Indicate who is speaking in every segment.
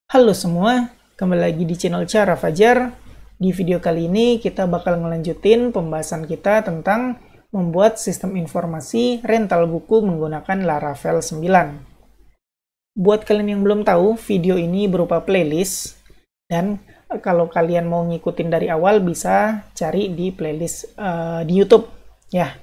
Speaker 1: Halo semua, kembali lagi di channel Cara Fajar. Di video kali ini kita bakal ngelanjutin pembahasan kita tentang membuat sistem informasi rental buku menggunakan Laravel 9. Buat kalian yang belum tahu, video ini berupa playlist dan kalau kalian mau ngikutin dari awal bisa cari di playlist di YouTube ya.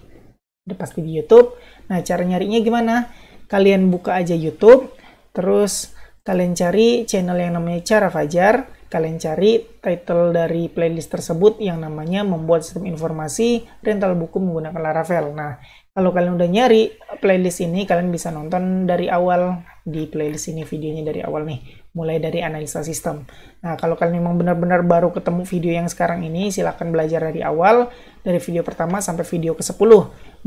Speaker 1: Udah pasti di YouTube. Nah, cara nyarinya gimana? Kalian buka aja YouTube, terus kalian cari channel yang namanya Cara Fajar, kalian cari title dari playlist tersebut yang namanya membuat sistem informasi rental buku menggunakan Laravel. Nah, kalau kalian udah nyari playlist ini, kalian bisa nonton dari awal di playlist ini, videonya dari awal nih, mulai dari analisa sistem. Nah, kalau kalian memang benar-benar baru ketemu video yang sekarang ini, silahkan belajar dari awal, dari video pertama sampai video ke-10.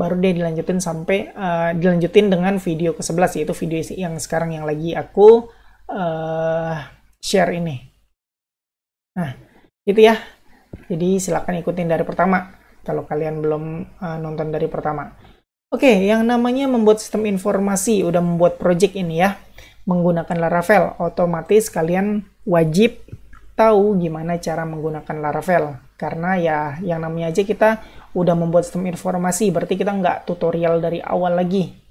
Speaker 1: Baru dia dilanjutin sampai dilanjutin dengan video ke-11, yaitu video yang sekarang yang lagi aku share ini. Nah, gitu ya. Jadi silakan ikutin dari pertama kalau kalian belum nonton dari pertama. Oke, yang namanya membuat sistem informasi, udah membuat project ini ya, menggunakan Laravel, otomatis kalian wajib tahu gimana cara menggunakan Laravel. Karena ya yang namanya aja kita udah membuat sistem informasi, berarti kita nggak tutorial dari awal lagi.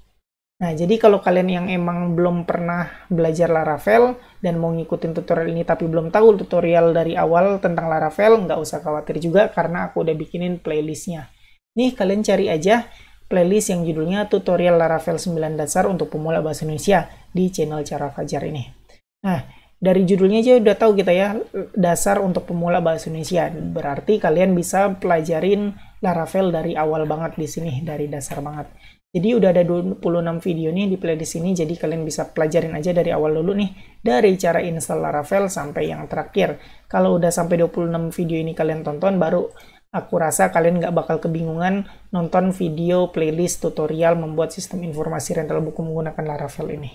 Speaker 1: Nah, jadi kalau kalian yang emang belum pernah belajar Laravel dan mau ngikutin tutorial ini tapi belum tahu tutorial dari awal tentang Laravel, nggak usah khawatir juga karena aku udah bikinin playlistnya. Nih, kalian cari aja playlist yang judulnya Tutorial Laravel 9 Dasar untuk Pemula Bahasa Indonesia di channel Cara Fajar ini. Nah, dari judulnya aja udah tahu kita ya, dasar untuk pemula bahasa Indonesia. Berarti kalian bisa pelajarin Laravel dari awal banget di sini, dari dasar banget. Jadi udah ada 26 video nih di playlist ini, jadi kalian bisa pelajarin aja dari awal dulu nih, dari cara install Laravel sampai yang terakhir. Kalau udah sampai 26 video ini kalian tonton, baru aku rasa kalian nggak bakal kebingungan nonton video playlist tutorial membuat sistem informasi rental buku menggunakan Laravel ini.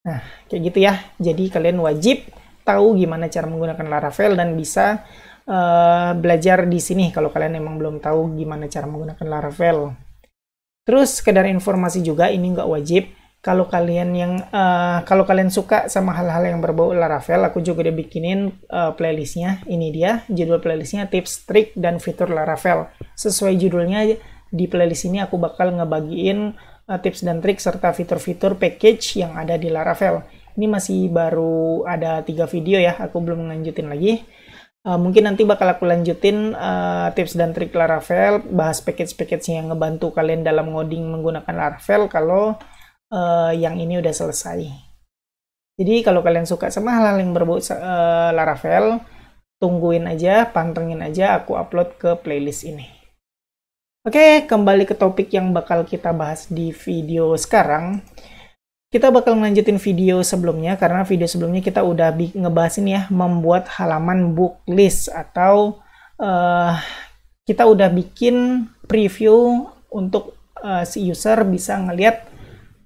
Speaker 1: Nah, kayak gitu ya. Jadi kalian wajib tahu gimana cara menggunakan Laravel dan bisa belajar di sini kalau kalian emang belum tahu gimana cara menggunakan Laravel. Terus sekedar informasi juga, ini nggak wajib. Kalau kalian suka sama hal-hal yang berbau Laravel, aku juga udah bikinin playlistnya. Ini dia, judul playlistnya tips, trik, dan fitur Laravel. Sesuai judulnya, di playlist ini aku bakal ngebagiin tips dan trik serta fitur-fitur package yang ada di Laravel. Ini masih baru ada 3 video ya, aku belum ngelanjutin lagi. Mungkin nanti bakal aku lanjutin tips dan trik Laravel, bahas package-package yang ngebantu kalian dalam ngoding menggunakan Laravel kalau yang ini udah selesai. Jadi kalau kalian suka sama hal-hal yang berbau Laravel, tungguin aja, pantengin aja aku upload ke playlist ini. Oke, kembali ke topik yang bakal kita bahas di video sekarang. Kita bakal melanjutin video sebelumnya, karena video sebelumnya kita udah ngebahas ini ya, membuat halaman book list, atau kita udah bikin preview untuk si user bisa ngelihat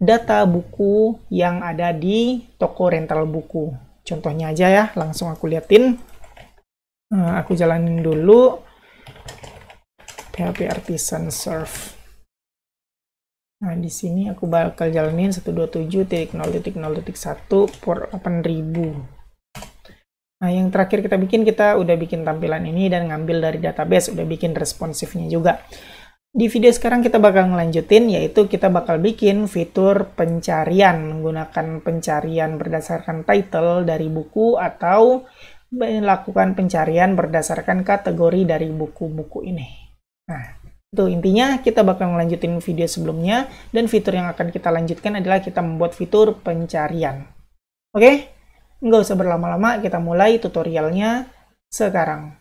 Speaker 1: data buku yang ada di toko rental buku. Contohnya aja ya, langsung aku liatin. Aku jalanin dulu. PHP Artisan Serve. Nah, di sini aku bakal jalanin 127.0.0.1 port 8000. Nah, yang terakhir kita udah bikin tampilan ini dan ngambil dari database, udah bikin responsifnya juga. Di video sekarang kita bakal ngelanjutin, yaitu kita bakal bikin fitur pencarian, menggunakan pencarian berdasarkan title dari buku atau melakukan pencarian berdasarkan kategori dari buku-buku ini. Nah, itu intinya kita bakal melanjutin video sebelumnya, dan fitur yang akan kita lanjutkan adalah kita membuat fitur pencarian. Oke, nggak usah berlama-lama, kita mulai tutorialnya sekarang.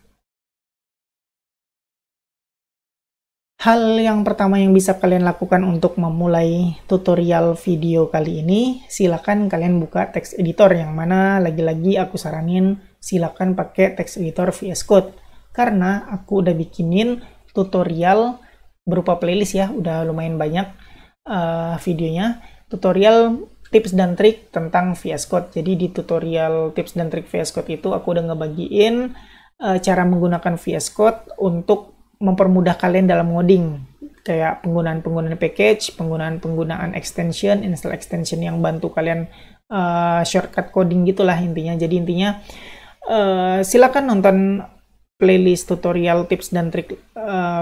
Speaker 1: Hal yang pertama yang bisa kalian lakukan untuk memulai tutorial video kali ini, silakan kalian buka text editor, yang mana lagi-lagi aku saranin silakan pakai text editor VS Code, karena aku udah bikinin tutorial berupa playlist ya, udah lumayan banyak videonya, tutorial tips dan trik tentang VS Code. Jadi di tutorial tips dan trik VS Code itu aku udah ngebagiin cara menggunakan VS Code untuk mempermudah kalian dalam ngoding, kayak penggunaan package, penggunaan extension, install extension yang bantu kalian shortcut coding gitulah intinya. Jadi intinya silakan nonton playlist tutorial tips dan trik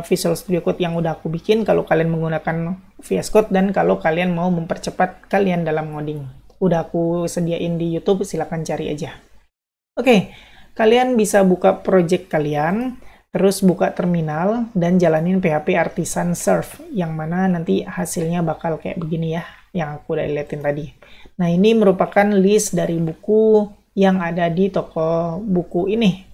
Speaker 1: Visual Studio Code yang udah aku bikin kalau kalian menggunakan VS Code dan kalau kalian mau mempercepat kalian dalam ngoding. Udah aku sediain di YouTube, silakan cari aja. Oke, kalian bisa buka project kalian, terus buka terminal dan jalanin PHP Artisan Serve, yang mana nanti hasilnya bakal kayak begini ya, yang aku udah liatin tadi. Nah, ini merupakan list dari buku yang ada di toko buku ini.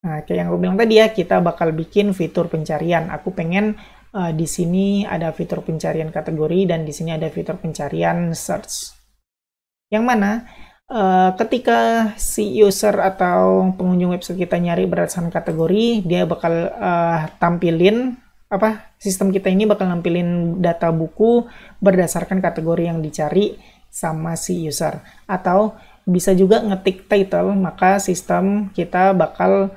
Speaker 1: Nah, kayak yang aku bilang tadi ya, kita bakal bikin fitur pencarian. Aku pengen di sini ada fitur pencarian kategori dan di sini ada fitur pencarian search. Yang mana ketika si user atau pengunjung website kita nyari berdasarkan kategori, dia bakal tampilin sistem kita ini bakal nampilin data buku berdasarkan kategori yang dicari sama si user. Atau bisa juga ngetik title, maka sistem kita bakal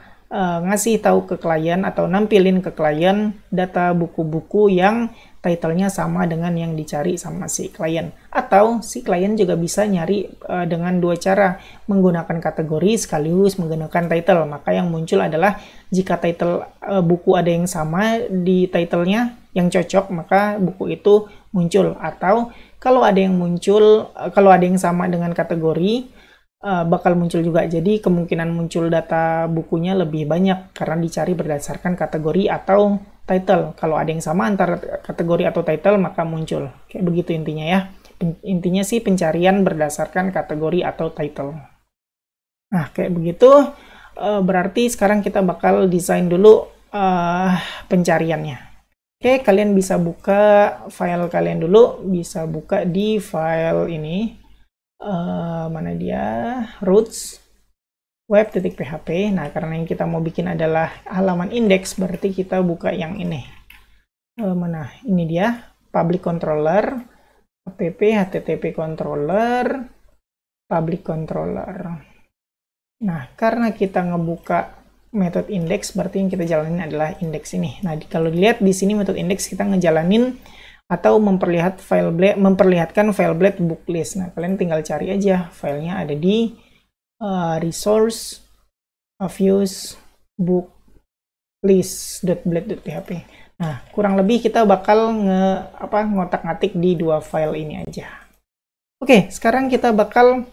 Speaker 1: ngasih tahu ke klien atau nampilin ke klien data buku-buku yang titlenya sama dengan yang dicari sama si klien. Atau si klien juga bisa nyari dengan dua cara, menggunakan kategori sekaligus menggunakan title. Maka yang muncul adalah jika title buku ada yang sama di titlenya yang cocok, maka buku itu muncul. Atau kalau ada yang muncul, kalau ada yang sama dengan kategori, bakal muncul juga. Jadi kemungkinan muncul data bukunya lebih banyak karena dicari berdasarkan kategori atau title. Kalau ada yang sama antara kategori atau title, maka muncul. Kayak begitu intinya ya. Intinya sih pencarian berdasarkan kategori atau title. Nah, kayak begitu. Berarti sekarang kita bakal desain dulu pencariannya. Oke, kalian bisa buka file kalian dulu. Bisa buka di file ini. Mana dia, roots web.php. Nah, karena yang kita mau bikin adalah halaman index, berarti kita buka yang ini. Mana ini dia, public controller, app http controller, public controller. Nah, karena kita ngebuka metode index, berarti yang kita jalanin adalah index ini. Nah, kalau dilihat di sini metode index kita ngejalanin atau memperlihatkan file blade book list. Nah, kalian tinggal cari aja filenya, ada di resource views book list.blade.php. Nah, kurang lebih kita bakal ngotak-ngatik di dua file ini aja. Oke, sekarang kita bakal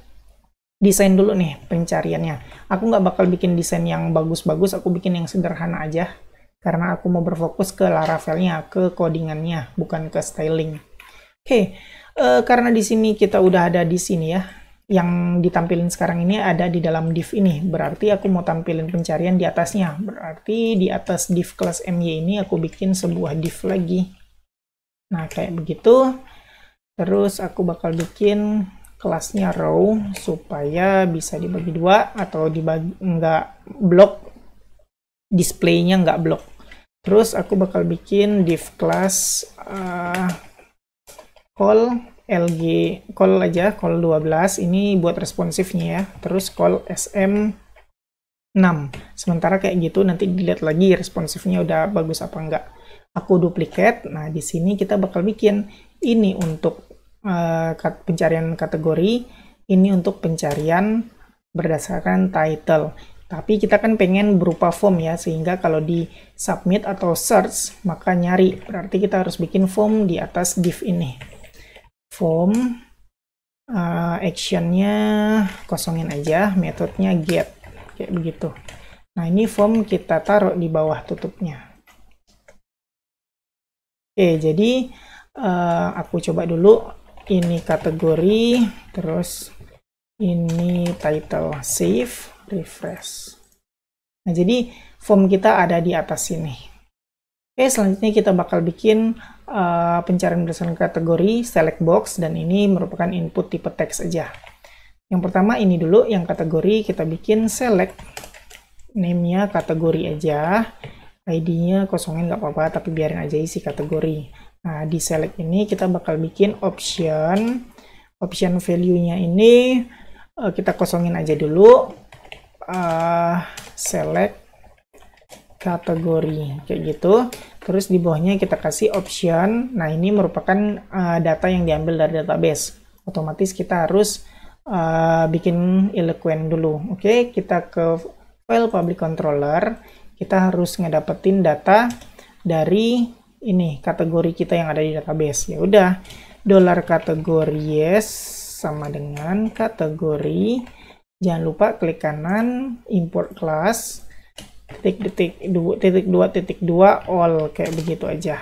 Speaker 1: desain dulu nih pencariannya. Aku nggak bakal bikin desain yang bagus-bagus, aku bikin yang sederhana aja. Karena aku mau berfokus ke Laravel-nya, ke codingannya, bukan ke styling. Oke, karena di sini kita udah ada di sini ya, yang ditampilin sekarang ini ada di dalam div ini. Berarti aku mau tampilin pencarian di atasnya. Berarti di atas div kelas MY ini aku bikin sebuah div lagi. Nah, kayak begitu. Terus aku bakal bikin kelasnya row supaya bisa dibagi dua atau nggak blok, displaynya nggak blok. Terus aku bakal bikin div class call aja, call 12 ini buat responsifnya ya. Terus call sm6. Sementara kayak gitu nanti dilihat lagi responsifnya udah bagus apa enggak. Aku duplicate. Nah, di sini kita bakal bikin ini untuk pencarian kategori, ini untuk pencarian berdasarkan title. Tapi kita kan pengen berupa form ya, sehingga kalau di submit atau search maka nyari. Berarti kita harus bikin form di atas div ini. Form, actionnya kosongin aja, metodenya get, kayak begitu. Nah, ini form kita taruh di bawah tutupnya. Oke, jadi aku coba dulu ini kategori, terus ini title, save, refresh. Nah, jadi form kita ada di atas sini. Oke, selanjutnya kita bakal bikin pencarian berdasarkan kategori, select box, dan ini merupakan input tipe teks aja. Yang pertama ini dulu, yang kategori kita bikin select, name-nya kategori aja, ID-nya kosongin nggak apa-apa, tapi biarin aja isi kategori. Nah, di select ini kita bakal bikin option value-nya ini kita kosongin aja dulu, select kategori, kayak gitu. Terus di bawahnya kita kasih option. Nah, ini merupakan data yang diambil dari database. Otomatis kita harus bikin Eloquent dulu. Oke, kita ke file public controller. Kita harus ngedapetin data dari ini kategori kita yang ada di database. Ya udah, $kategori yes sama dengan kategori. Jangan lupa klik kanan, import class, -2.2 all, kayak begitu aja.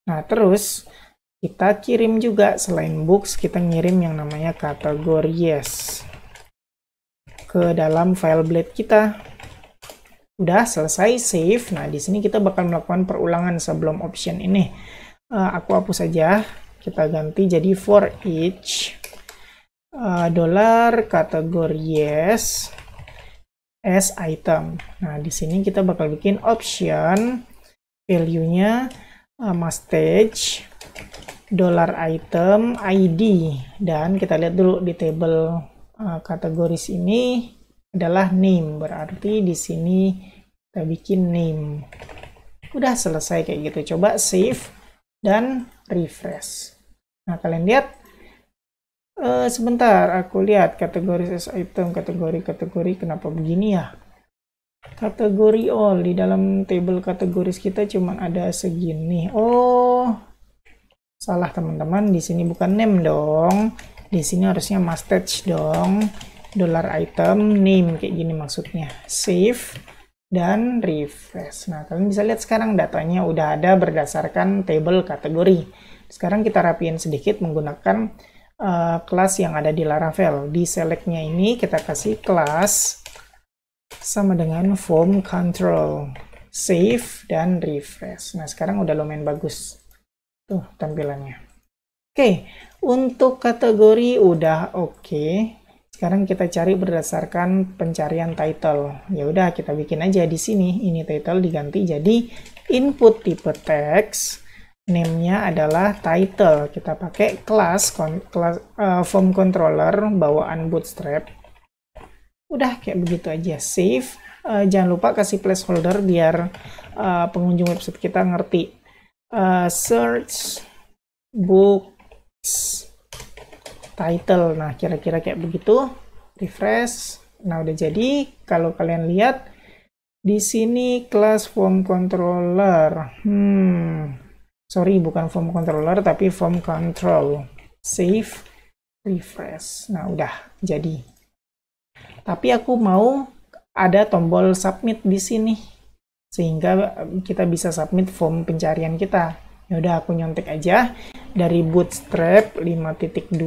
Speaker 1: Nah, terus kita kirim juga, selain books, kita ngirim yang namanya kategori yes ke dalam file blade kita. Udah selesai, save. Nah, di sini kita bakal melakukan perulangan sebelum option ini. Aku hapus saja. Kita ganti jadi for each $kategori yes as item. Nah, di sini kita bakal bikin option value-nya mustache $item ID, dan kita lihat dulu di table kategoris ini adalah name, berarti di sini kita bikin name. Udah selesai kayak gitu. Coba save dan refresh. Nah, kalian lihat, sebentar aku lihat kategori as item, kategori kenapa begini ya? Kategori all di dalam table kategoris kita cuma ada segini. Oh, salah teman-teman, di sini bukan name dong. Di sini harusnya mustache dong. $item name kayak gini maksudnya. Save dan refresh. Nah, kalian bisa lihat sekarang datanya udah ada berdasarkan table kategori. Sekarang kita rapiin sedikit menggunakan kelas yang ada di Laravel. Di selectnya ini kita kasih kelas sama dengan form control. Save dan refresh. Nah, sekarang udah lumayan bagus tuh tampilannya. Oke, untuk kategori udah oke. Sekarang kita cari berdasarkan pencarian title. Ya udah, kita bikin aja di sini. Ini title diganti jadi input tipe text. Name-nya adalah title. Kita pakai kelas form controller bawaan Bootstrap. Udah kayak begitu aja. Save. Jangan lupa kasih placeholder biar pengunjung website kita ngerti. Search books title. Nah, kira-kira kayak begitu. Refresh. Nah, udah jadi. Kalau kalian lihat di sini kelas form controller. Sorry, bukan form controller tapi form control. Save, refresh. Nah, udah jadi. Tapi aku mau ada tombol submit di sini sehingga kita bisa submit form pencarian kita. Ya udah, aku nyontek aja dari Bootstrap 5.2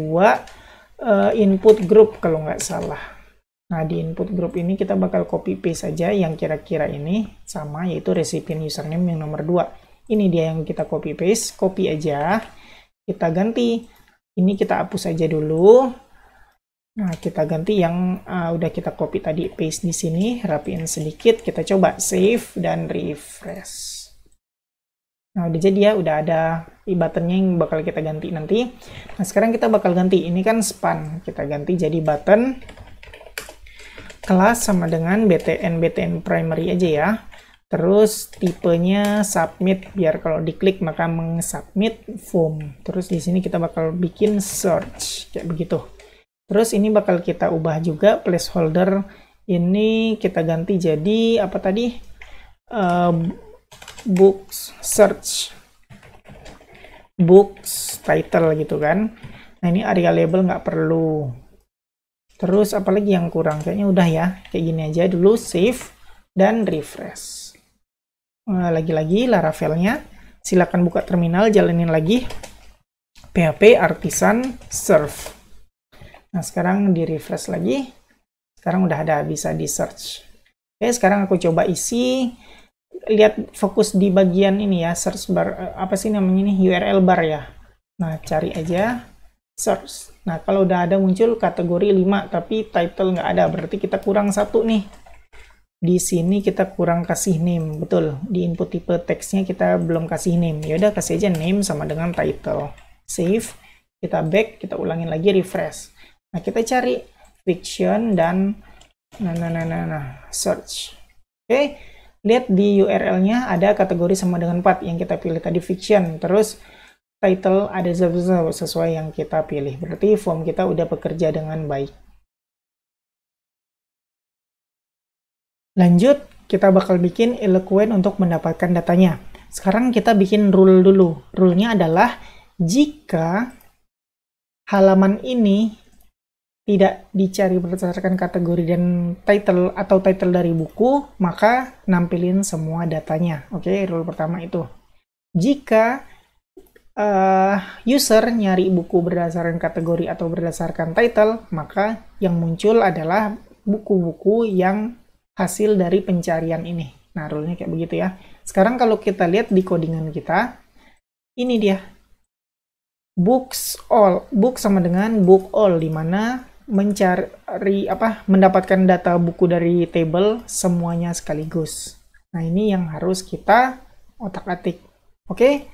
Speaker 1: input group kalau nggak salah. Nah, di input group ini kita bakal copy paste saja yang kira-kira ini sama, yaitu recipient username yang nomor 2. Ini dia yang kita copy paste, copy aja. Kita ganti. Ini kita hapus aja dulu. Nah, kita ganti yang udah kita copy tadi, paste di sini, rapiin sedikit. Kita coba save dan refresh. Nah, udah jadi ya, udah ada buttonnya yang bakal kita ganti nanti. Nah, sekarang kita bakal ganti. Ini kan span. Kita ganti jadi button kelas sama dengan btn primary aja ya. Terus tipenya submit, biar kalau diklik maka mengsubmit form. Terus di sini kita bakal bikin search kayak begitu. Terus ini bakal kita ubah juga placeholder. Ini kita ganti jadi apa tadi? Books search. Books title gitu kan. Nah, ini area label nggak perlu. Terus apalagi yang kurang? Kayaknya udah ya. Kayak gini aja dulu, save dan refresh. Lagi-lagi Laravelnya, silakan buka terminal, jalanin lagi php artisan serve. Nah, sekarang di refresh lagi, sekarang udah ada, bisa di search. Oke, sekarang aku coba isi, lihat fokus di bagian ini ya, search bar, apa sih namanya ini, URL bar ya. Nah, cari aja search. Nah, kalau udah ada muncul kategori 5 tapi title nggak ada, berarti kita kurang satu nih. Di sini kita kurang kasih name, betul. Di input tipe teksnya kita belum kasih name. Ya udah, kasih aja name sama dengan title. Save, kita back, kita ulangin lagi, refresh. Nah, kita cari fiction dan search. Oke, lihat di URL-nya ada kategori sama dengan 4 yang kita pilih tadi, fiction. Terus title ada sesuai yang kita pilih. Berarti form kita udah bekerja dengan baik. Lanjut, kita bakal bikin Eloquent untuk mendapatkan datanya. Sekarang kita bikin rule dulu. Rule-nya adalah jika halaman ini tidak dicari berdasarkan kategori dan title atau title dari buku, maka nampilin semua datanya. Oke, rule pertama itu. Jika user nyari buku berdasarkan kategori atau berdasarkan title, maka yang muncul adalah buku-buku yang hasil dari pencarian ini. Nah, rule-nya kayak begitu ya. Sekarang kalau kita lihat di codingan kita, ini dia. Books all. Book sama dengan book all, di mana mendapatkan data buku dari table semuanya sekaligus. Nah, ini yang harus kita otak-atik. Oke,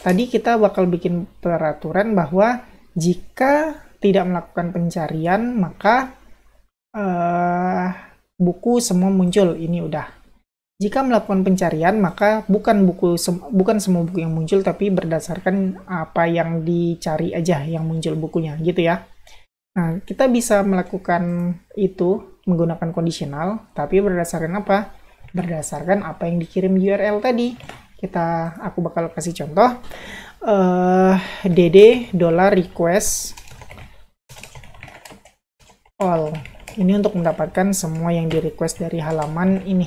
Speaker 1: tadi kita bakal bikin peraturan bahwa jika tidak melakukan pencarian, maka buku semua muncul. Ini udah. Jika melakukan pencarian, maka bukan semua buku yang muncul, tapi berdasarkan apa yang dicari aja yang muncul bukunya, gitu ya. Nah, kita bisa melakukan itu menggunakan kondisional, tapi berdasarkan apa? Berdasarkan apa yang dikirim URL tadi. Aku bakal kasih contoh. $request all. Ini untuk mendapatkan semua yang di request dari halaman ini.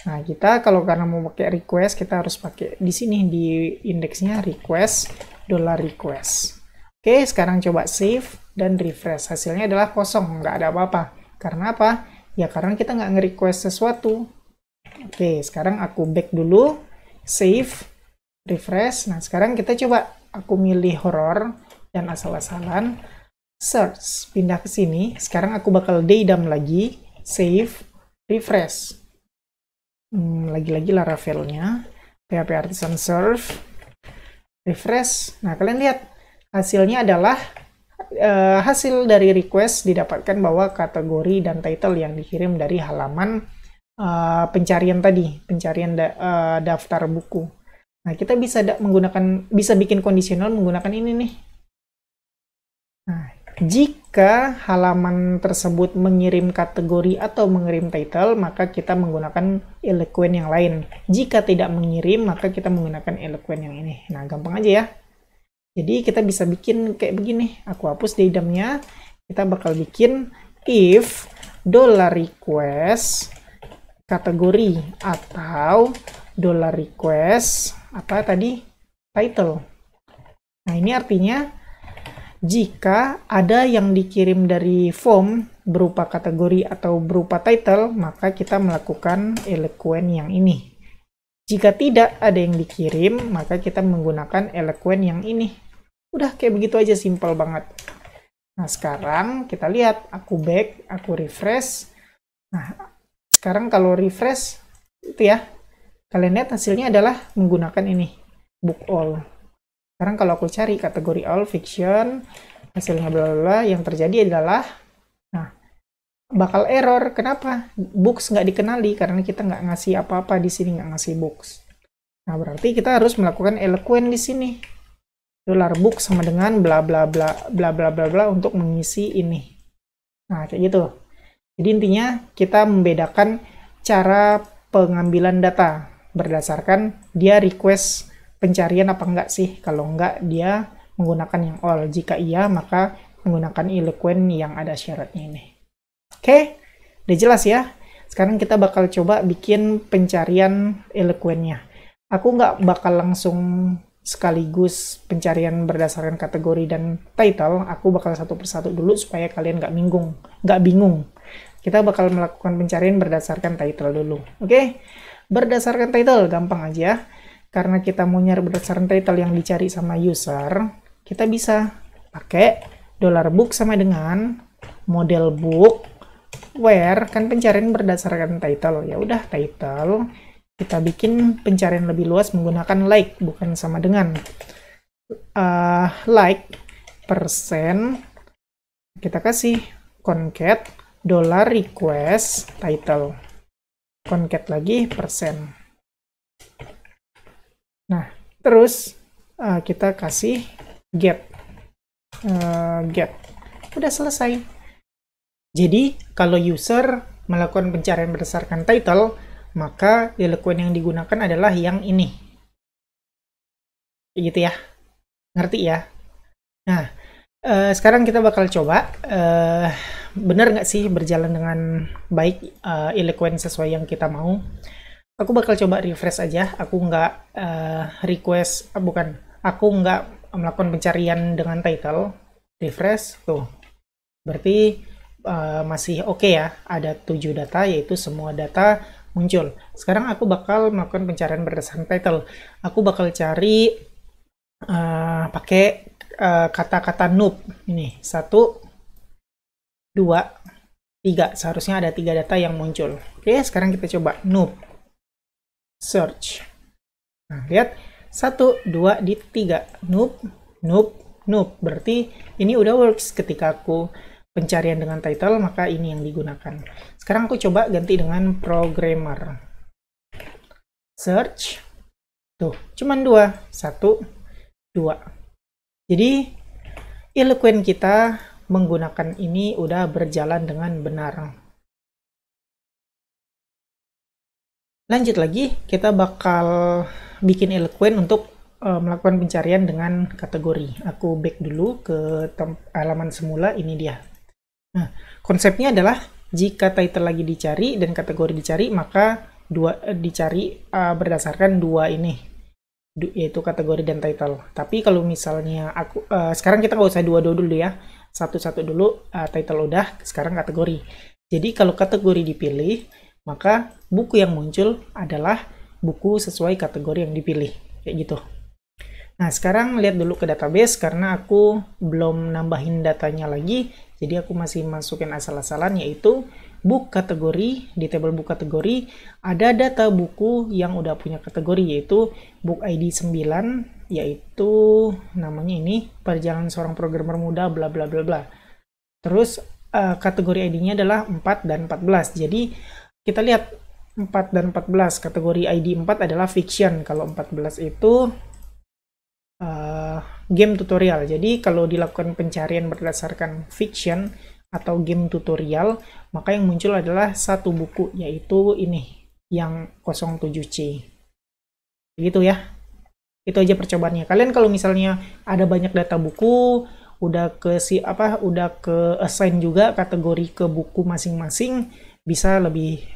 Speaker 1: Nah, kita karena mau pakai request, kita harus pakai di sini di indeksnya request $request. Oke, sekarang coba save dan refresh. Hasilnya adalah kosong, nggak ada apa-apa. Karena apa? Ya karena kita nggak nge-request sesuatu. Oke, sekarang aku back dulu, save, refresh. Nah, sekarang kita coba, aku milih horror dan asal-asalan, search, pindah ke sini. Sekarang aku bakal dedam lagi, save, refresh. Lagi-lagi Laravel-nya, PHP Artisan Serve, refresh. Nah, kalian lihat, hasilnya adalah hasil dari request didapatkan bahwa kategori dan title yang dikirim dari halaman pencarian tadi, pencarian daftar buku. Nah, kita bisa bikin kondisional menggunakan ini nih. Nah, jika halaman tersebut mengirim kategori atau mengirim title, maka kita menggunakan Eloquent yang lain. Jika tidak mengirim, maka kita menggunakan Eloquent yang ini. Nah, gampang aja ya. Jadi kita bisa bikin kayak begini. Aku hapus dedamnya. Kita bakal bikin if $request kategori atau $request apa tadi? Title. Nah, ini artinya jika ada yang dikirim dari form berupa kategori atau berupa title, maka kita melakukan Eloquent yang ini. Jika tidak ada yang dikirim, maka kita menggunakan Eloquent yang ini. Udah kayak begitu aja, simple banget. Nah, sekarang kita lihat, aku back, aku refresh. Nah, sekarang kalau refresh, itu ya, kalian lihat hasilnya adalah menggunakan ini, book all. Sekarang kalau aku cari kategori all fiction, hasilnya bla bla, yang terjadi adalah, nah, bakal error. Kenapa? Books nggak dikenali karena kita nggak ngasih apa-apa di sini, nggak ngasih books. Nah, berarti kita harus melakukan Eloquent di sini. $book sama dengan bla bla bla bla bla bla bla untuk mengisi ini. Nah, kayak gitu. Jadi intinya kita membedakan cara pengambilan data berdasarkan dia request pencarian apa enggak sih. Kalau enggak, dia menggunakan yang all. Jika iya, maka menggunakan Eloquent yang ada syaratnya ini. Oke, udah jelas ya. Sekarang kita bakal coba bikin pencarian Eloquent-nya. Aku nggak bakal langsung sekaligus pencarian berdasarkan kategori dan title. Aku bakal satu persatu dulu supaya kalian nggak bingung. Kita bakal melakukan pencarian berdasarkan title dulu. Oke, berdasarkan title gampang aja. Karena kita mau nyari berdasarkan title yang dicari sama user, kita bisa pakai $book sama dengan model book where kan pencarian berdasarkan title. Ya udah, title kita bikin pencarian lebih luas menggunakan like, bukan sama dengan like persen, kita kasih concat $request title, concat lagi persen. Nah, terus kita kasih get. Get. Udah selesai. Jadi, kalau user melakukan pencarian berdasarkan title, maka Eloquent yang digunakan adalah yang ini. Gitu ya. Ngerti ya? Nah, sekarang kita bakal coba. Bener nggak sih berjalan dengan baik Eloquent sesuai yang kita mau? Aku bakal coba refresh aja. Aku nggak aku nggak melakukan pencarian dengan title. Refresh, tuh. Berarti masih oke ya, ada 7 data, yaitu semua data muncul. Sekarang aku bakal melakukan pencarian berdasarkan title. Aku bakal cari pakai kata-kata noob. Ini 1, 2, 3. Seharusnya ada 3 data yang muncul. Oke, sekarang kita coba noob. Search. Nah, lihat 1, 2, 3. Noob, noob, noob. Berarti ini udah works. Ketika aku pencarian dengan title, maka ini yang digunakan. Sekarang aku coba ganti dengan programmer. Search. Tuh, cuman 2. 1, 2. Jadi, Eloquent kita menggunakan ini udah berjalan dengan benar. Lanjut lagi, kita bakal bikin Eloquent untuk melakukan pencarian dengan kategori. Aku back dulu ke halaman semula, ini dia. Nah, konsepnya adalah jika title lagi dicari dan kategori dicari, maka dicari berdasarkan dua ini, yaitu kategori dan title. Tapi kalau misalnya aku sekarang kita nggak usah dua-dua dulu ya, satu-satu dulu. Title udah, sekarang kategori. Jadi kalau kategori dipilih, maka buku yang muncul adalah buku sesuai kategori yang dipilih, kayak gitu. Nah, sekarang lihat dulu ke database karena aku belum nambahin datanya lagi, jadi aku masih masukin asal-asalan, yaitu book kategori. Di table book kategori ada data buku yang udah punya kategori, yaitu book ID 9, yaitu namanya ini Perjalanan Seorang Programmer Muda bla bla bla bla. Terus kategori ID-nya adalah 4 dan 14. Jadi kita lihat 4 dan 14, kategori ID 4 adalah fiction, kalau 14 itu game tutorial. Jadi kalau dilakukan pencarian berdasarkan fiction atau game tutorial, maka yang muncul adalah satu buku, yaitu ini yang 07C. Gitu ya. Itu aja percobaannya. Kalian kalau misalnya ada banyak data buku, udah ke assign juga kategori ke buku masing-masing, bisa lebih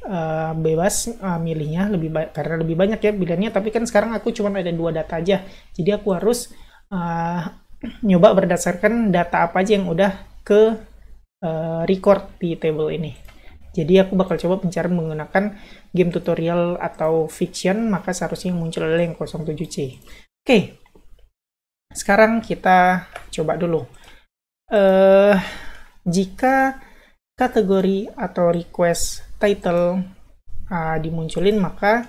Speaker 1: bebas milihnya, karena lebih banyak ya pilihannya. Tapi kan sekarang aku cuma ada 2 data aja, jadi aku harus nyoba berdasarkan data apa aja yang udah ke record di table ini. Jadi aku bakal coba pencarian menggunakan game tutorial atau fiction, maka seharusnya yang muncul adalah yang 07C. Oke, sekarang kita coba dulu. Jika kategori atau request title dimunculin, maka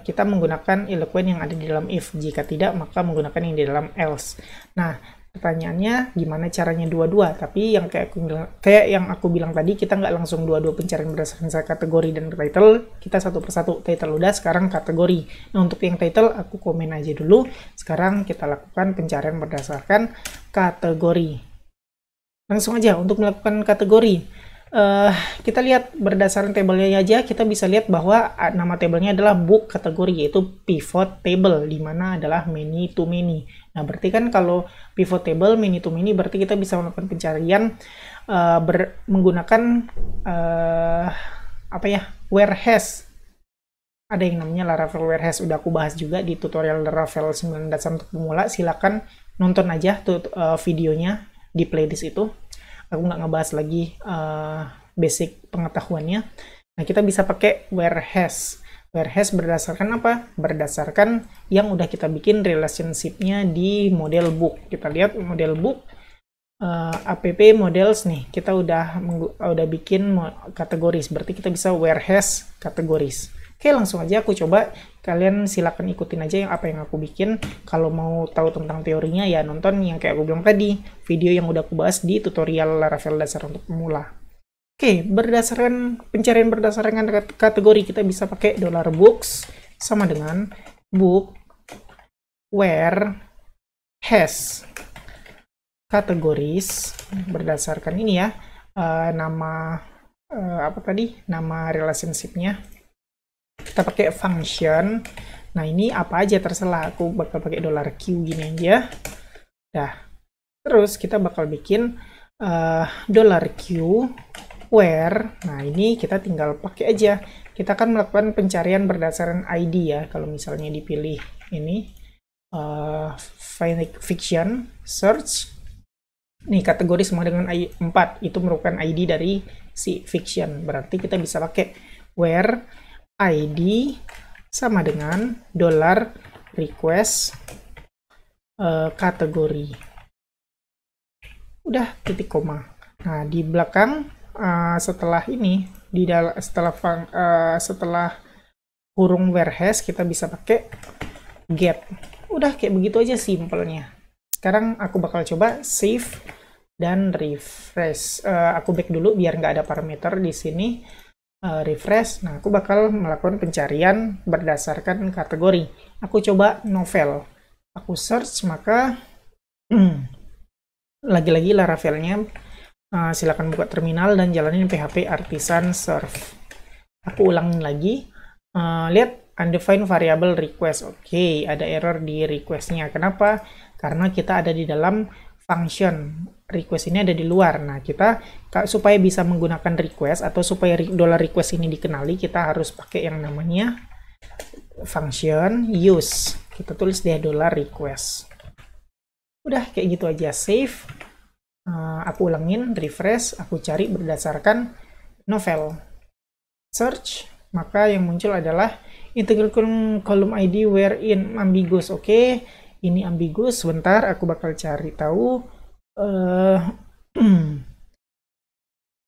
Speaker 1: kita menggunakan Eloquent yang ada di dalam if. Jika tidak, maka menggunakan yang di dalam else. Nah, pertanyaannya gimana caranya dua-dua? Tapi yang kayak yang aku bilang tadi, kita nggak langsung dua-dua pencarian berdasarkan kategori dan title, kita satu persatu. Title udah, sekarang kategori. Nah, untuk yang title aku komen aja dulu. Sekarang kita lakukan pencarian berdasarkan kategori. Langsung aja untuk melakukan kategori. Kita lihat berdasarkan tabelnya aja, kita bisa lihat bahwa nama tabelnya adalah book kategori, yaitu pivot table, di mana adalah many to many. Nah, berarti kan kalau pivot table, many to many, berarti kita bisa melakukan pencarian menggunakan warehouse. Ada yang namanya Laravel warehouse, udah aku bahas juga di tutorial Laravel 9 dasar untuk pemula. Silakan nonton aja videonya di playlist itu. Aku nggak ngebahas lagi basic pengetahuannya. Nah, kita bisa pakai warehouse. Warehouse berdasarkan apa? Berdasarkan yang udah kita bikin relationship-nya di model book. Kita lihat model book, app models nih. Kita udah bikin kategoris. Berarti kita bisa warehouse kategoris. Oke, langsung aja aku coba. Kalian silakan ikutin aja apa yang aku bikin. Kalau mau tahu tentang teorinya, ya nonton yang kayak aku bilang tadi, video yang udah aku bahas di tutorial Laravel dasar untuk pemula. Oke, berdasarkan pencarian berdasarkan kategori, kita bisa pakai $books sama dengan book where has categories berdasarkan ini ya, nama apa tadi, nama relationship-nya. Kita pakai function. Nah, ini apa aja terserah, aku bakal pakai $Q gini aja. Dah. Terus kita bakal bikin $Q where. Nah, ini kita tinggal pakai aja. Kita akan melakukan pencarian berdasarkan ID ya. Kalau misalnya dipilih ini fiction search. Nih, kategori semua dengan 4 itu merupakan ID dari si fiction. Berarti kita bisa pakai where ID sama dengan $request kategori. Udah, titik koma. Nah, di belakang setelah ini, setelah kurung where has, kita bisa pakai get. Udah, kayak begitu aja simpelnya. Sekarang aku bakal coba save dan refresh. Aku back dulu biar nggak ada parameter di sini. Refresh. Nah, aku bakal melakukan pencarian berdasarkan kategori. Aku coba novel. Aku search, maka lagi-lagi Laravelnya silakan buka terminal dan jalanin PHP artisan serve. Aku ulangin lagi. Lihat undefined variable request. Oke, ada error di requestnya. Kenapa? Karena kita ada di dalam function. Request ini ada di luar. Nah, kita supaya bisa menggunakan request atau supaya $request ini dikenali, kita harus pakai yang namanya function use. Kita tulis deh $request. Udah, kayak gitu aja. Save. Aku ulangin, refresh, aku cari berdasarkan novel. Search, maka yang muncul adalah integral column ID wherein ambiguous. Oke, ini ambiguous. Sebentar, aku bakal cari tahu.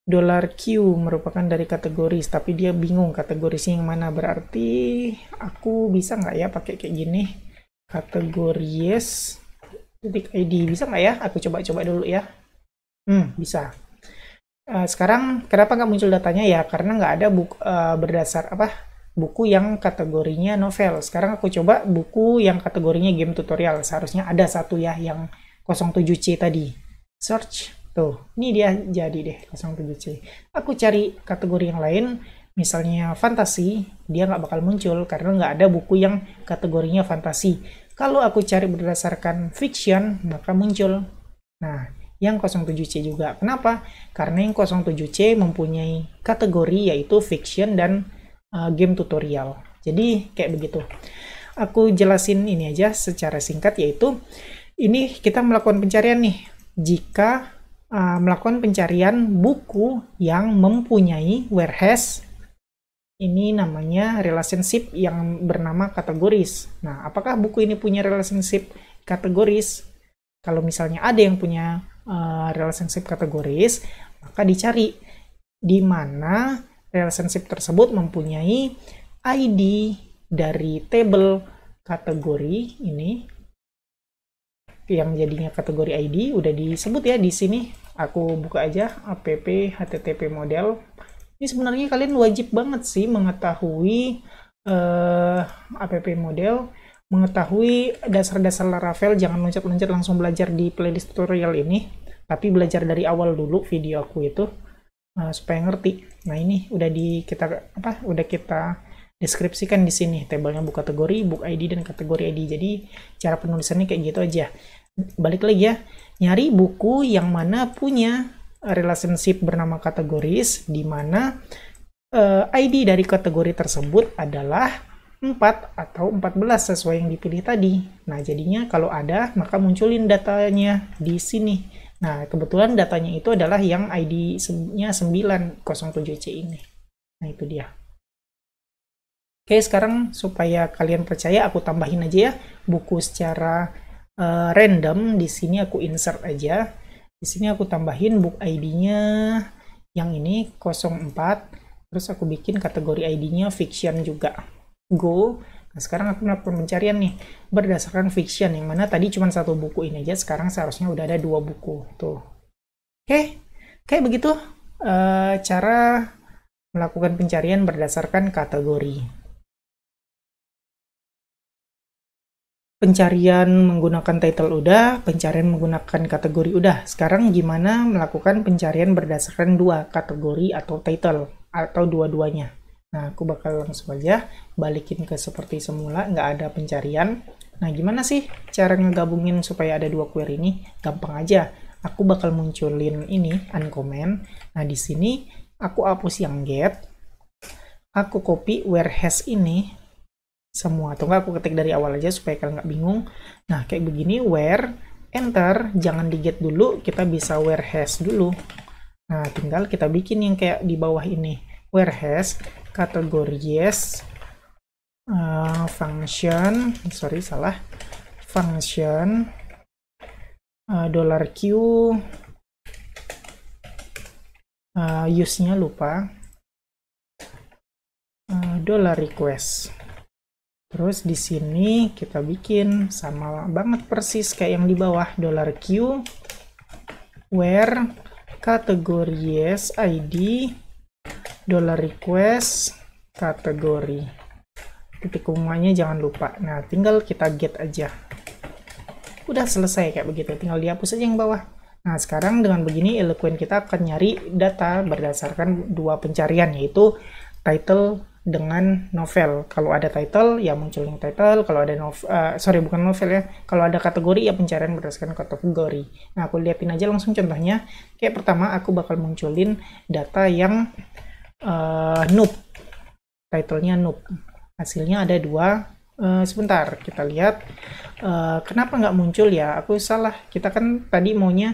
Speaker 1: $Q merupakan dari kategoris, tapi dia bingung kategorisnya yang mana. Berarti aku bisa nggak ya pakai kayak gini? Kategories titik ID, bisa nggak ya? Aku coba-coba dulu ya. Bisa. Sekarang kenapa nggak muncul datanya ya? Karena nggak ada buku berdasar buku yang kategorinya novel. Sekarang aku coba buku yang kategorinya game tutorial. Seharusnya ada satu ya, yang 07C tadi. Search, tuh, ini dia jadi deh 07C. Aku cari kategori yang lain, misalnya fantasi, dia nggak bakal muncul karena nggak ada buku yang kategorinya fantasi. Kalau aku cari berdasarkan fiction, maka muncul. Nah, yang 07C juga. Kenapa? Karena yang 07C mempunyai kategori yaitu fiction dan game tutorial. Jadi kayak begitu. Aku jelasin ini aja secara singkat, yaitu ini kita melakukan pencarian nih. Jika melakukan pencarian buku yang mempunyai where has, ini namanya relationship yang bernama kategoris. Nah, apakah buku ini punya relationship kategoris? Kalau misalnya ada yang punya relationship kategoris, maka dicari di mana relationship tersebut mempunyai ID dari table kategori ini, yang jadinya kategori ID udah disebut ya di sini. Aku buka aja app http model. Ini sebenarnya kalian wajib banget sih mengetahui app model, mengetahui dasar-dasar Laravel. Jangan loncat-loncat langsung belajar di playlist tutorial ini, tapi belajar dari awal dulu video aku itu supaya ngerti. Nah, ini udah kita deskripsikan di sini, tabelnya book kategori, book ID, dan kategori ID. Jadi cara penulisannya kayak gitu aja. Balik lagi ya, nyari buku yang mana punya relationship bernama kategoris, di mana ID dari kategori tersebut adalah 4 atau 14 sesuai yang dipilih tadi. Nah, jadinya kalau ada, maka munculin datanya di sini. Nah, kebetulan datanya itu adalah yang ID-nya 907C ini. Nah, itu dia. Oke, sekarang supaya kalian percaya, aku tambahin aja ya buku secara random. Di sini aku insert aja. Di sini aku tambahin book ID-nya yang ini 04. Terus aku bikin kategori ID-nya fiction juga. Go. Nah, sekarang aku melakukan pencarian nih berdasarkan fiction, yang mana tadi cuma satu buku ini aja, sekarang seharusnya udah ada 2 buku tuh. Oke, kayak begitu cara melakukan pencarian berdasarkan kategori. Pencarian menggunakan title udah, pencarian menggunakan kategori udah. Sekarang gimana melakukan pencarian berdasarkan dua kategori atau title, atau dua-duanya. Nah, aku bakal langsung aja balikin ke seperti semula, nggak ada pencarian. Nah, gimana sih cara ngegabungin supaya ada dua query ini? Gampang aja. Aku bakal munculin ini, uncomment. Nah, di sini aku hapus yang get. Aku copy where has ini semua, atau enggak aku ketik dari awal aja supaya kalian nggak bingung. Nah, kayak begini, where, enter, jangan di get dulu, kita bisa where has dulu. Nah, tinggal kita bikin yang kayak di bawah ini, where has, kategori yes, function, sorry salah, function, $q, use-nya lupa, $request. Terus di sini kita bikin sama banget persis kayak yang di bawah, $q, where, kategori yes, ID, $request, kategori. Titik komanya jangan lupa. Nah, tinggal kita get aja. Udah selesai kayak begitu, tinggal dihapus aja yang bawah. Nah, sekarang dengan begini Eloquent kita akan nyari data berdasarkan dua pencarian, yaitu title dengan novel. Kalau ada title ya munculin title, kalau ada bukan novel ya, kalau ada kategori ya pencarian berdasarkan kategori. Nah, aku liatin aja langsung contohnya. Kayak pertama aku bakal munculin data yang noob, titlenya noob, hasilnya ada dua. Sebentar kita lihat kenapa nggak muncul ya, aku salah. Kita kan tadi maunya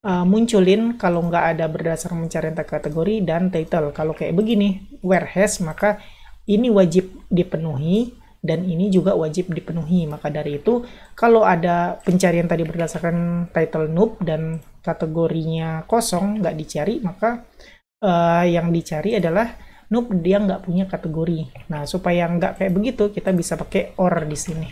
Speaker 1: munculin kalau nggak ada berdasarkan pencarian kategori dan title. Kalau kayak begini where has, maka ini wajib dipenuhi dan ini juga wajib dipenuhi. Maka dari itu kalau ada pencarian tadi berdasarkan title noob dan kategorinya kosong nggak dicari, maka yang dicari adalah noob, dia nggak punya kategori. Nah, supaya nggak kayak begitu kita bisa pakai or di sini.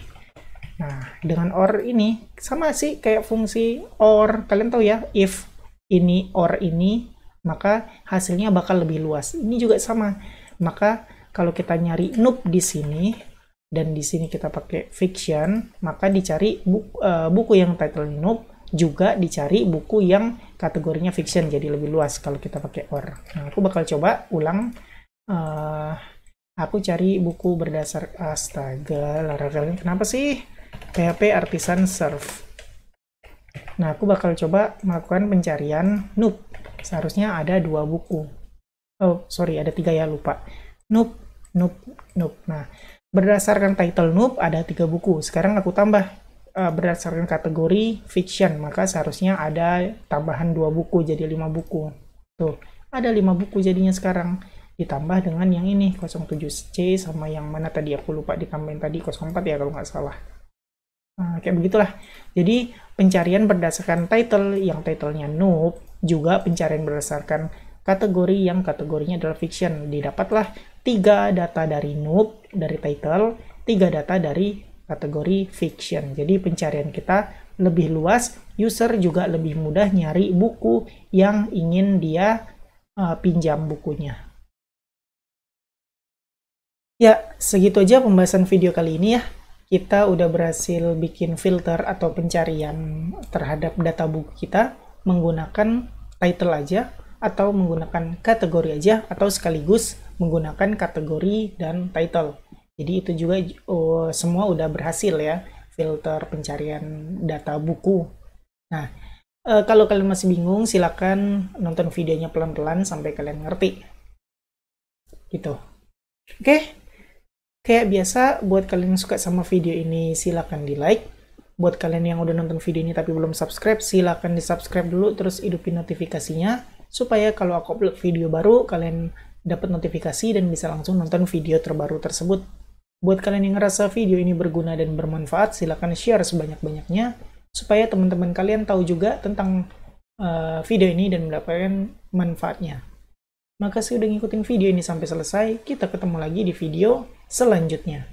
Speaker 1: Nah, dengan or ini sama sih kayak fungsi or. Kalian tahu ya, if ini or ini, maka hasilnya bakal lebih luas. Ini juga sama. Maka kalau kita nyari noob di sini dan di sini kita pakai fiction, maka dicari buku yang title noob, juga dicari buku yang kategorinya fiction, jadi lebih luas kalau kita pakai or. Nah, aku bakal coba ulang. Aku cari buku berdasar, astaga, Laravel ini kenapa sih? PHP Artisan Serve. Nah, aku bakal coba melakukan pencarian noob. Seharusnya ada dua buku. Oh, sorry, ada tiga ya, lupa. Noob, noob, noob. Nah, berdasarkan title noob ada 3 buku. Sekarang aku tambah berdasarkan kategori fiction, maka seharusnya ada tambahan 2 buku, jadi 5 buku. Tuh, ada 5 buku jadinya sekarang. Ditambah dengan yang ini, 07C, sama yang mana tadi aku lupa ditambahin tadi, 04 ya kalau nggak salah. Nah, kayak begitulah. Jadi pencarian berdasarkan title yang titlenya noob, juga pencarian berdasarkan kategori yang kategorinya adalah fiction. Didapatlah 3 data dari noob, dari title, 3 data dari kategori fiction. Jadi pencarian kita lebih luas, user juga lebih mudah nyari buku yang ingin dia pinjam bukunya. Ya, segitu aja pembahasan video kali ini ya. Kita udah berhasil bikin filter atau pencarian terhadap data buku kita menggunakan title aja, atau menggunakan kategori aja, atau sekaligus menggunakan kategori dan title. Jadi itu juga semua udah berhasil ya, filter pencarian data buku. Nah, kalau kalian masih bingung, silakan nonton videonya pelan-pelan sampai kalian ngerti. Gitu. Oke. Kayak biasa, buat kalian yang suka sama video ini, silakan di like. Buat kalian yang udah nonton video ini tapi belum subscribe, silakan di subscribe dulu, terus hidupin notifikasinya, supaya kalau aku upload video baru, kalian dapat notifikasi dan bisa langsung nonton video terbaru tersebut. Buat kalian yang ngerasa video ini berguna dan bermanfaat, silakan share sebanyak-banyaknya, supaya teman-teman kalian tahu juga tentang video ini dan mendapatkan manfaatnya. Makasih udah ngikutin video ini sampai selesai, kita ketemu lagi di video selanjutnya.